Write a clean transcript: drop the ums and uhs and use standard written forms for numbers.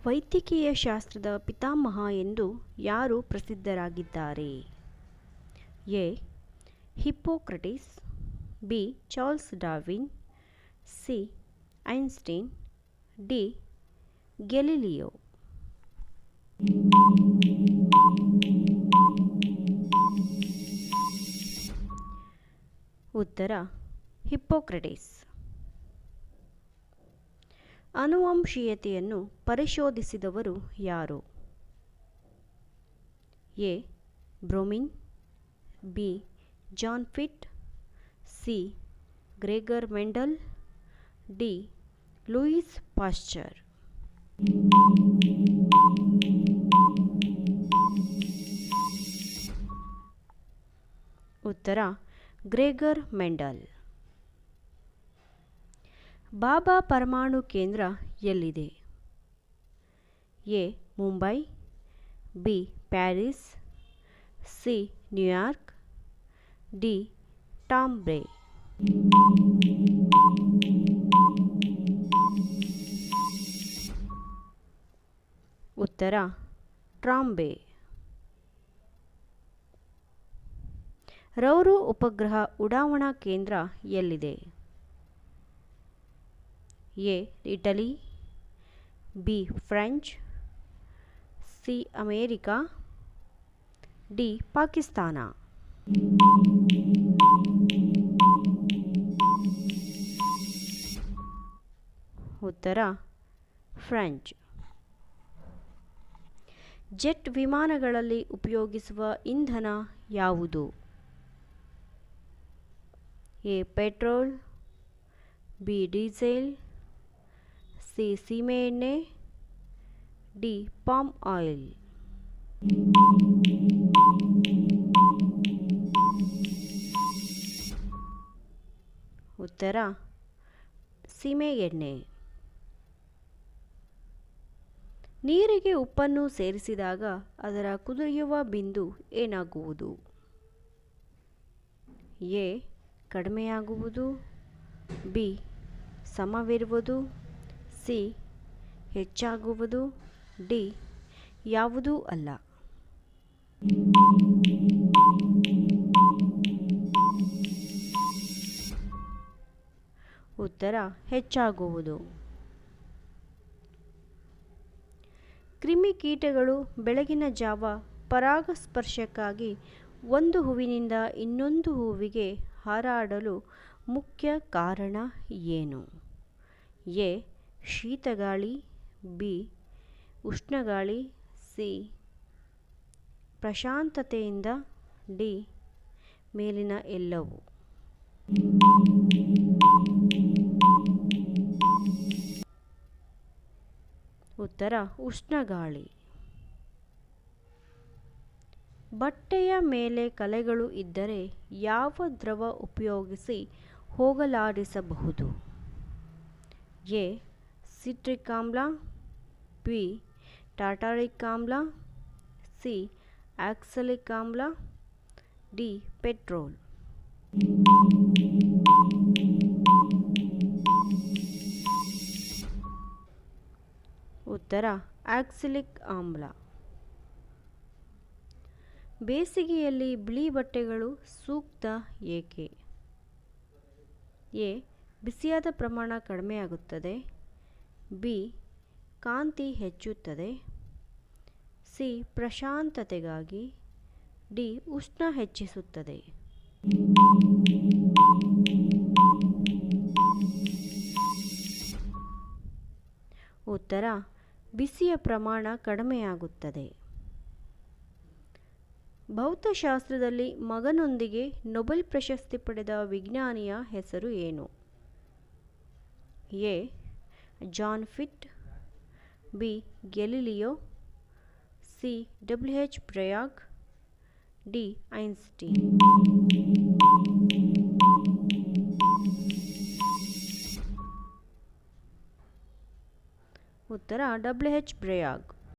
ವೈದ್ಯಕೀಯ ಶಾಸ್ತ್ರದ ಪಿತಾಮಹ ಎಂದು ಯಾರು ಪ್ರಸಿದ್ಧರಾಗಿದ್ದಾರೆ? A. Hippocrates, B. Charles Darwin, C. Einstein, D. Galileo. ಉತ್ತರ ಹಿಪ್ಪೋಕ್ರಟಿಸ್. ಆನುವಂಶೀಯತೆಯನ್ನು ಪರಿಶೋಧಿಸಿದವರು ಯಾರು? ಎ. ಬ್ರೋಮಿನ್, B. John Fit, C. Gregor Mendel, D. Louis Pasteur. ಉತ್ತರ ಗ್ರೆಗರ್ ಮೆಂಡಲ್. ಬಾಬಾ ಪರಮಾಣು ಕೇಂದ್ರ ಎಲ್ಲಿದೆ? A. Mumbai, B. Paris, C. New York, D. Trombay. ಉತ್ತರ ಟ್ರಾಂಬೆ. ರೌರು ಉಪಗ್ರಹ ಉಡಾವಣಾ ಕೇಂದ್ರ ಎಲ್ಲಿದೆ? A. Italy, B. French, C. America, D. Pakistan. ಉತ್ತರ ಫ್ರೆಂಚ್. ಜೆಟ್ ವಿಮಾನಗಳಲ್ಲಿ ಉಪಯೋಗಿಸುವ ಇಂಧನ ಯಾವುದು? A. Petrol, B. Diesel, C. ಸೀಮೆಎಣ್ಣೆ, ಡಿ. Palm oil. ಉತ್ತರ ಸೀಮೆಎಣ್ಣೆ. ನೀರಿಗೆ ಉಪ್ಪನ್ನು ಸೇರಿಸಿದಾಗ ಅದರ ಕುದಿಯುವ ಬಿಂದು ಏನಾಗುವುದು? ಎ. ಕಡಿಮೆಯಾಗುವುದು, ಬಿ. ಸಮವಿರುವುದು, ಸಿ. ಹೆಚ್ಚಾಗುವುದು, ಡಿ. ಯಾವುದೂ ಅಲ್ಲ. ಉತ್ತರ ಹೆಚ್ಚಾಗುವುದು. ಕ್ರಿಮಿಕೀಟಗಳು ಬೆಳಗಿನ ಜಾವ ಪರಾಗಸ್ಪರ್ಶಕ್ಕಾಗಿ ಒಂದು ಹೂವಿನಿಂದ ಇನ್ನೊಂದು ಹೂವಿಗೆ ಹಾರಾಡಲು ಮುಖ್ಯ ಕಾರಣ ಏನು? ಎ. ಶೀತಗಾಳಿ, ಬಿ. ಉಷ್ಣಗಾಳಿ, ಸಿ. ಪ್ರಶಾಂತತೆಯಿಂದ, ಡಿ. ಮೇಲಿನ ಎಲ್ಲವೂ. ಉತ್ತರ ಉಷ್ಣಗಾಳಿ. ಬಟ್ಟೆಯ ಮೇಲೆ ಕಲೆಗಳು ಇದ್ದರೆ ಯಾವ ದ್ರವ ಉಪಯೋಗಿಸಿ ಹೋಗಲಾಡಿಸಬಹುದು? ಎ. ಸಿಟ್ರಿಕ್ ಆಮ್ಲ, ಬಿ. ಟಾರ್ಟಾರಿಕ್ ಆಮ್ಲ, ಸಿ. ಆಕ್ಸಾಲಿಕ್ ಆಮ್ಲ, ಡಿ. ಪೆಟ್ರೋಲ್. ಉತ್ತರ ಆಕ್ಸಾಲಿಕ್ ಆಮ್ಲ. ಬೇಸಿಗೆಯಲ್ಲಿ ಬಿಳಿ ಬಟ್ಟೆಗಳು ಸೂಕ್ತ ಏಕೆ? ಎ. ಬಿಸಿಯಾದ ಪ್ರಮಾಣ ಕಡಿಮೆಯಾಗುತ್ತದೆ, ಬಿ. ಕಾಂತಿ ಹೆಚ್ಚುತ್ತದೆ, ಸಿ. ಪ್ರಶಾಂತತೆಗಾಗಿ, ಡಿ. ಉಷ್ಣ ಹೆಚ್ಚಿಸುತ್ತದೆ. ಉತ್ತರ ಬಿಸಿಯ ಪ್ರಮಾಣ ಕಡಿಮೆಯಾಗುತ್ತದೆ. ಭೌತಶಾಸ್ತ್ರದಲ್ಲಿ ಮಗನೊಂದಿಗೆ ನೊಬೆಲ್ ಪ್ರಶಸ್ತಿ ಪಡೆದ ವಿಜ್ಞಾನಿಯ ಹೆಸರು ಏನು? A. John Fit, B. Galileo, C. W H. Bragg, D. Einstein. ಉತ್ತರ ಡಬ್ಲ್ಯೂ.ಎಚ್. ಬ್ರಯಾಗ್.